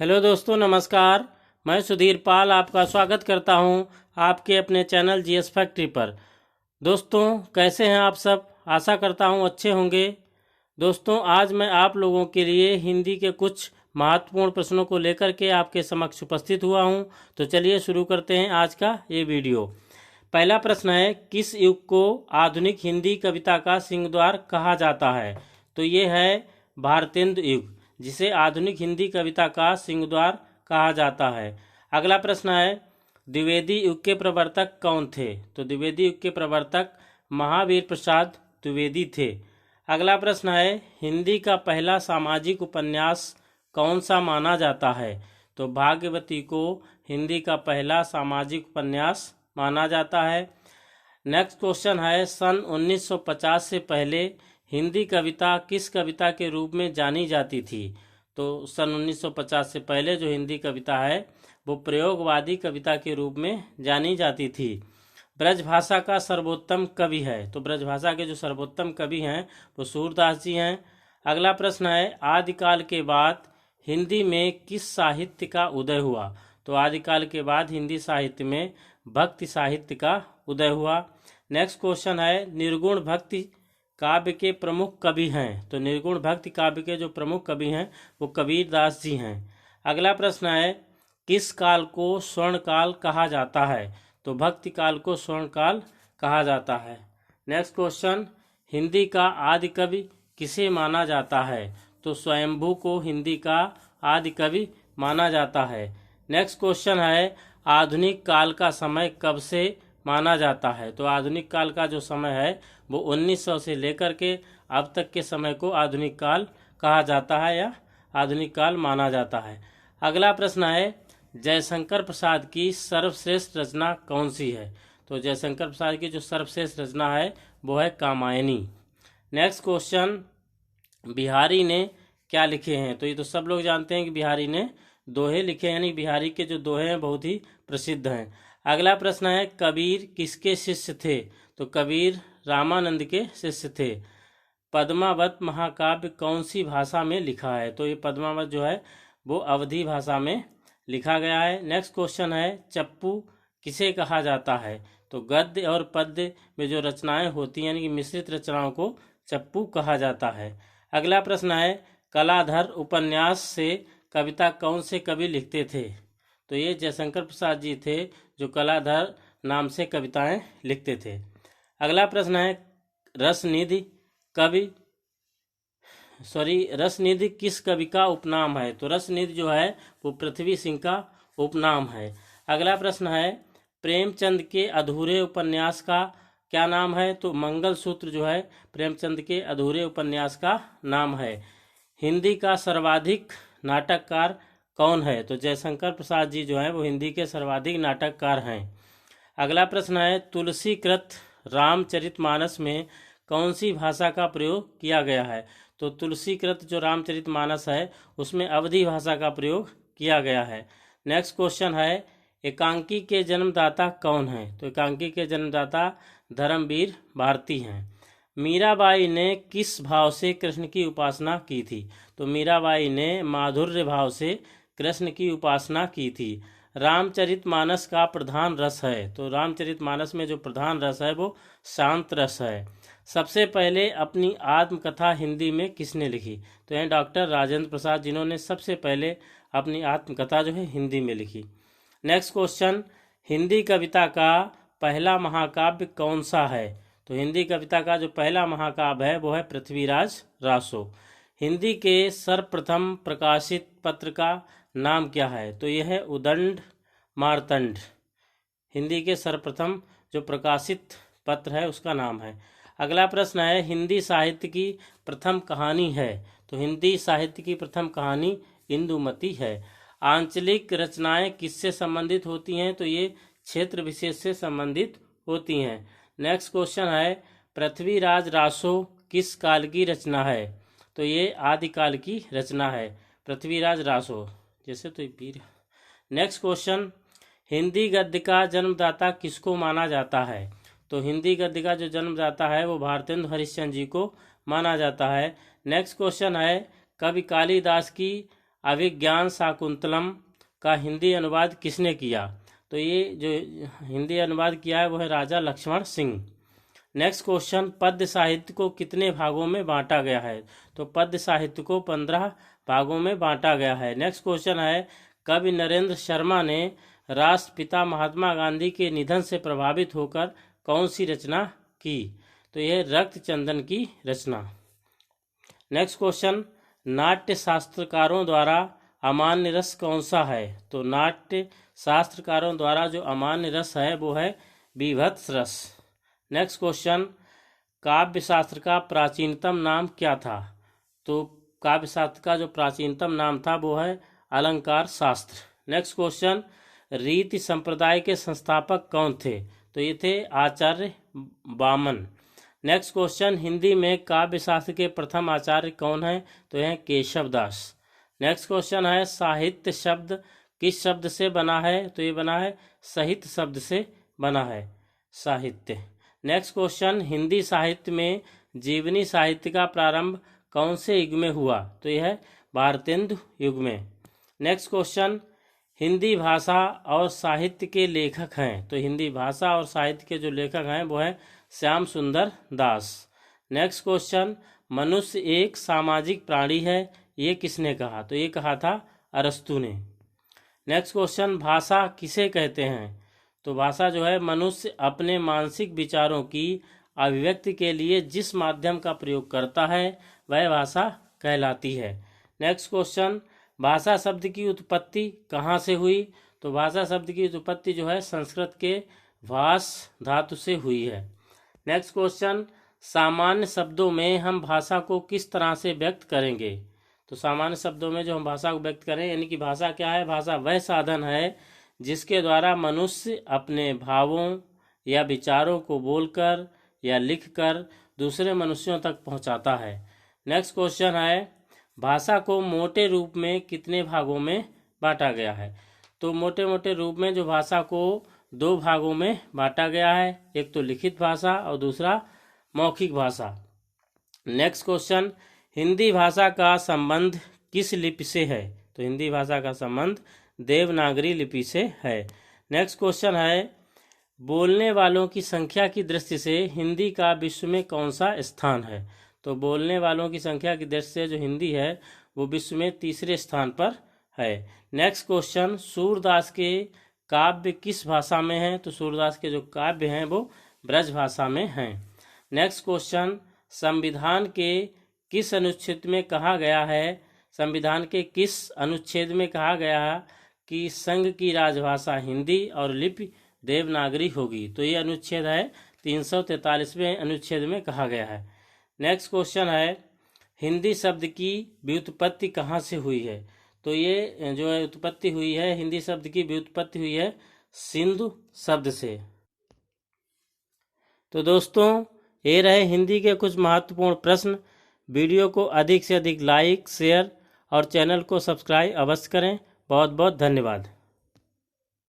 Hello दोस्तों, नमस्कार। मैं सुधीर पाल आपका स्वागत करता हूं आपके अपने चैनल जीएस फैक्ट्री पर। दोस्तों, कैसे हैं आप सब? आशा करता हूं अच्छे होंगे। दोस्तों, आज मैं आप लोगों के लिए हिंदी के कुछ महत्वपूर्ण प्रश्नों को लेकर के आपके समक्ष उपस्थित हुआ हूं। तो चलिए शुरू करते हैं आज का ये वीडियो। पहला प्रश्न है, किस युग को आधुनिक हिंदी कविता का सिंहद्वार कहा जाता है? तो ये है भारतेंदु युग, जिसे आधुनिक हिंदी कविता का सिंहद्वार कहा जाता है। अगला प्रश्न है, द्विवेदी युग के प्रवर्तक कौन थे? तो द्विवेदी युग के प्रवर्तक महावीर प्रसाद द्विवेदी थे। अगला प्रश्न है, हिंदी का पहला सामाजिक उपन्यास कौन सा माना जाता है? तो भाग्यवती को हिंदी का पहला सामाजिक उपन्यास माना जाता है। नेक्स्ट क्वेश्चन है, सन 1950 से पहले हिंदी कविता किस कविता के रूप में जानी जाती थी? तो सन 1950 से पहले जो हिंदी कविता है वो प्रयोगवादी कविता के रूप में जानी जाती थी। ब्रजभाषा का सर्वोत्तम कवि है? तो ब्रजभाषा के जो सर्वोत्तम कवि हैं वो सूरदास जी हैं। अगला प्रश्न है, आदिकाल के बाद हिंदी में किस साहित्य का उदय हुआ? तो आदिकाल के बाद हिंदी साहित्य में भक्ति साहित्य का उदय हुआ। नेक्स्ट क्वेश्चन है, निर्गुण भक्ति काव्य के प्रमुख कवि हैं? तो निर्गुण भक्ति काव्य के जो प्रमुख कवि हैं वो कबीर दास जी हैं। अगला प्रश्न है, किस काल को स्वर्ण काल कहा जाता है? तो भक्ति काल को स्वर्ण काल कहा जाता है। नेक्स्ट क्वेश्चन, हिंदी का आदि कवि किसे माना जाता है? तो स्वयंभू को हिंदी का आदि कवि माना जाता है। नेक्स्ट क्वेश्चन है, आधुनिक काल का समय कब से माना जाता है? तो आधुनिक काल का जो समय है वो 1900 से लेकर के अब तक के समय को आधुनिक काल कहा जाता है या आधुनिक काल माना जाता है। अगला प्रश्न है, जयशंकर प्रसाद की सर्वश्रेष्ठ रचना कौन सी है? तो जयशंकर प्रसाद की जो सर्वश्रेष्ठ रचना है वो है कामायनी। नेक्स्ट क्वेश्चन, बिहारी ने क्या लिखे हैं? तो ये तो सब लोग जानते हैं कि बिहारी ने दोहे लिखे, यानी बिहारी के जो दोहे हैं बहुत ही प्रसिद्ध हैं। अगला प्रश्न है, कबीर किसके शिष्य थे? तो कबीर रामानंद के शिष्य थे। पद्मावत महाकाव्य कौन सी भाषा में लिखा है? तो ये पद्मावत जो है वो अवधी भाषा में लिखा गया है। नेक्स्ट क्वेश्चन है, चप्पू किसे कहा जाता है? तो गद्य और पद्य में जो रचनाएं होती हैं यानी कि मिश्रित रचनाओं को चप्पू कहा जाता है। अगला प्रश्न है, कलाधर उपन्यास से कविता कौन से कवि लिखते थे? तो ये जयशंकर प्रसाद जी थे जो कलाधर नाम से कविताएं लिखते थे। अगला प्रश्न है, रसनिधि किस कवि का उपनाम है? तो रसनिधि जो है वो पृथ्वी सिंह का उपनाम है। अगला प्रश्न है, प्रेमचंद के अधूरे उपन्यास का क्या नाम है? तो मंगलसूत्र जो है प्रेमचंद के अधूरे उपन्यास का नाम है। हिंदी का सर्वाधिक नाटककार कौन है? तो जयशंकर प्रसाद जी जो है वो हिंदी के सर्वाधिक नाटककार हैं। अगला प्रश्न है, तुलसीकृत रामचरितमानस में कौन सी भाषा का प्रयोग किया गया है? तो तुलसीकृत जो रामचरितमानस है उसमें अवधी भाषा का प्रयोग किया गया है। नेक्स्ट क्वेश्चन है, एकांकी के जन्मदाता कौन है? तो एकांकी के जन्मदाता धर्मवीर भारती हैं। मीराबाई ने किस भाव से कृष्ण की उपासना की थी? तो मीराबाई ने माधुर्य भाव से कृष्ण की उपासना की थी। रामचरितमानस का प्रधान रस है? तो रामचरितमानस में जो प्रधान रस है वो शांत रस है। सबसे पहले अपनी आत्मकथा हिंदी में किसने लिखी? तो हैं डॉक्टर राजेंद्र प्रसाद, जिन्होंने सबसे पहले अपनी आत्मकथा जो है हिंदी में लिखी। नेक्स्ट क्वेश्चन, हिंदी कविता का पहला महाकाव्य कौन सा है? तो हिंदी कविता का जो पहला महाकाव्य है वो है पृथ्वीराज रासो। हिंदी के सर्वप्रथम प्रकाशित पत्र का नाम क्या है? तो यह है उदंड मार्तंड। हिंदी के सर्वप्रथम जो प्रकाशित पत्र है उसका नाम है। अगला प्रश्न है, हिंदी साहित्य की प्रथम कहानी है? तो हिंदी साहित्य की प्रथम कहानी इंदुमती है। आंचलिक रचनाएं किससे संबंधित होती हैं? तो ये क्षेत्र विशेष से संबंधित होती हैं। नेक्स्ट क्वेश्चन है, पृथ्वीराज रासो किस काल की रचना है? तो ये आदिकाल की रचना है पृथ्वीराज रासो जैसे तो वीर। नेक्स्ट क्वेश्चन, हिंदी गद्य का जन्मदाता किसको माना जाता है? तो हिंदी गद्य का जो जन्मदाता है वो भारतेंदु हरिश्चंद्र जी को माना जाता है। नेक्स्ट क्वेश्चन है, कवि कालिदास की अभिज्ञान शाकुंतलम का हिंदी अनुवाद किसने किया? तो ये जो हिंदी अनुवाद किया है वो है राजा लक्ष्मण सिंह। नेक्स्ट क्वेश्चन, पद्य साहित्य को कितने भागों में बांटा गया है? तो पद्य साहित्य को 15 भागों में बांटा गया है। नेक्स्ट क्वेश्चन है, कवि नरेंद्र शर्मा ने राष्ट्रपिता महात्मा गांधी के निधन से प्रभावित होकर कौन सी रचना की? तो यह रक्त चंदन की रचना। नेक्स्ट क्वेश्चन, नाट्य शास्त्रकारों द्वारा अमान्य रस कौन सा है? तो नाट्य शास्त्रकारों द्वारा जो अमान्य रस है वो है बीभत्स रस। नेक्स्ट क्वेश्चन, काव्य शास्त्र का प्राचीनतम नाम क्या था? तो काव्य शास्त्र का जो प्राचीनतम नाम था वो है अलंकार शास्त्र। नेक्स्ट क्वेश्चन, रीति संप्रदाय के संस्थापक कौन थे? तो ये थे आचार्य वामन। नेक्स्ट क्वेश्चन, हिंदी में काव्य शास्त्र के प्रथम आचार्य कौन है? तो यह केशव दास। नेक्स्ट क्वेश्चन है, साहित्य शब्द किस शब्द से बना है? तो ये बना है साहित्य शब्द से बना है, साहित्य। नेक्स्ट क्वेश्चन, हिंदी साहित्य में जीवनी साहित्य का प्रारंभ कौन से युग में हुआ? तो यह है भारतेंदु युग में। नेक्स्ट क्वेश्चन, हिंदी भाषा और साहित्य के लेखक हैं? तो हिंदी भाषा और साहित्य के जो लेखक हैं वो है श्याम सुंदर दास। नेक्स्ट क्वेश्चन, मनुष्य एक सामाजिक प्राणी है, ये किसने कहा? तो ये कहा था अरस्तु ने। नेक्स्ट क्वेश्चन, भाषा किसे कहते हैं? तो भाषा जो है मनुष्य अपने मानसिक विचारों की अभिव्यक्ति के लिए जिस माध्यम का प्रयोग करता है वह भाषा कहलाती है। नेक्स्ट क्वेश्चन, भाषा शब्द की उत्पत्ति कहाँ से हुई? तो भाषा शब्द की उत्पत्ति जो है संस्कृत के भाष धातु से हुई है। नेक्स्ट क्वेश्चन, सामान्य शब्दों में हम भाषा को किस तरह से व्यक्त करेंगे? तो सामान्य शब्दों में जो हम भाषा को व्यक्त करें, यानी कि भाषा क्या है? भाषा वह साधन है जिसके द्वारा मनुष्य अपने भावों या विचारों को बोलकर या लिखकर दूसरे मनुष्यों तक पहुंचाता है। नेक्स्ट क्वेश्चन है, भाषा को मोटे रूप में कितने भागों में बांटा गया है? तो मोटे मोटे रूप में जो भाषा को 2 भागों में बांटा गया है, एक तो लिखित भाषा और दूसरा मौखिक भाषा। नेक्स्ट क्वेश्चन, हिंदी भाषा का संबंध किस लिपि से है? तो हिंदी भाषा का संबंध देवनागरी लिपि से है। नेक्स्ट क्वेश्चन है, बोलने वालों की संख्या की दृष्टि से हिंदी का विश्व में कौन सा स्थान है? तो बोलने वालों की संख्या की दृष्टि से जो हिंदी है वो विश्व में 3रे स्थान पर है। नेक्स्ट क्वेश्चन, सूरदास के काव्य किस भाषा में हैं? तो सूरदास के जो काव्य हैं वो ब्रज भाषा में हैं। नेक्स्ट क्वेश्चन, संविधान के किस अनुच्छेद में कहा गया है? संविधान के किस अनुच्छेद में कहा गया है कि संघ की राजभाषा हिंदी और लिपि देवनागरी होगी? तो ये अनुच्छेद है 343वें अनुच्छेद में कहा गया है। नेक्स्ट क्वेश्चन है, हिंदी शब्द की व्युत्पत्ति कहाँ से हुई है? तो ये जो है उत्पत्ति हुई है, हिंदी शब्द की व्युत्पत्ति हुई है सिंधु शब्द से। तो दोस्तों, ये रहे हिंदी के कुछ महत्वपूर्ण प्रश्न। वीडियो को अधिक से अधिक लाइक, शेयर और चैनल को सब्सक्राइब अवश्य करें। बहुत बहुत धन्यवाद।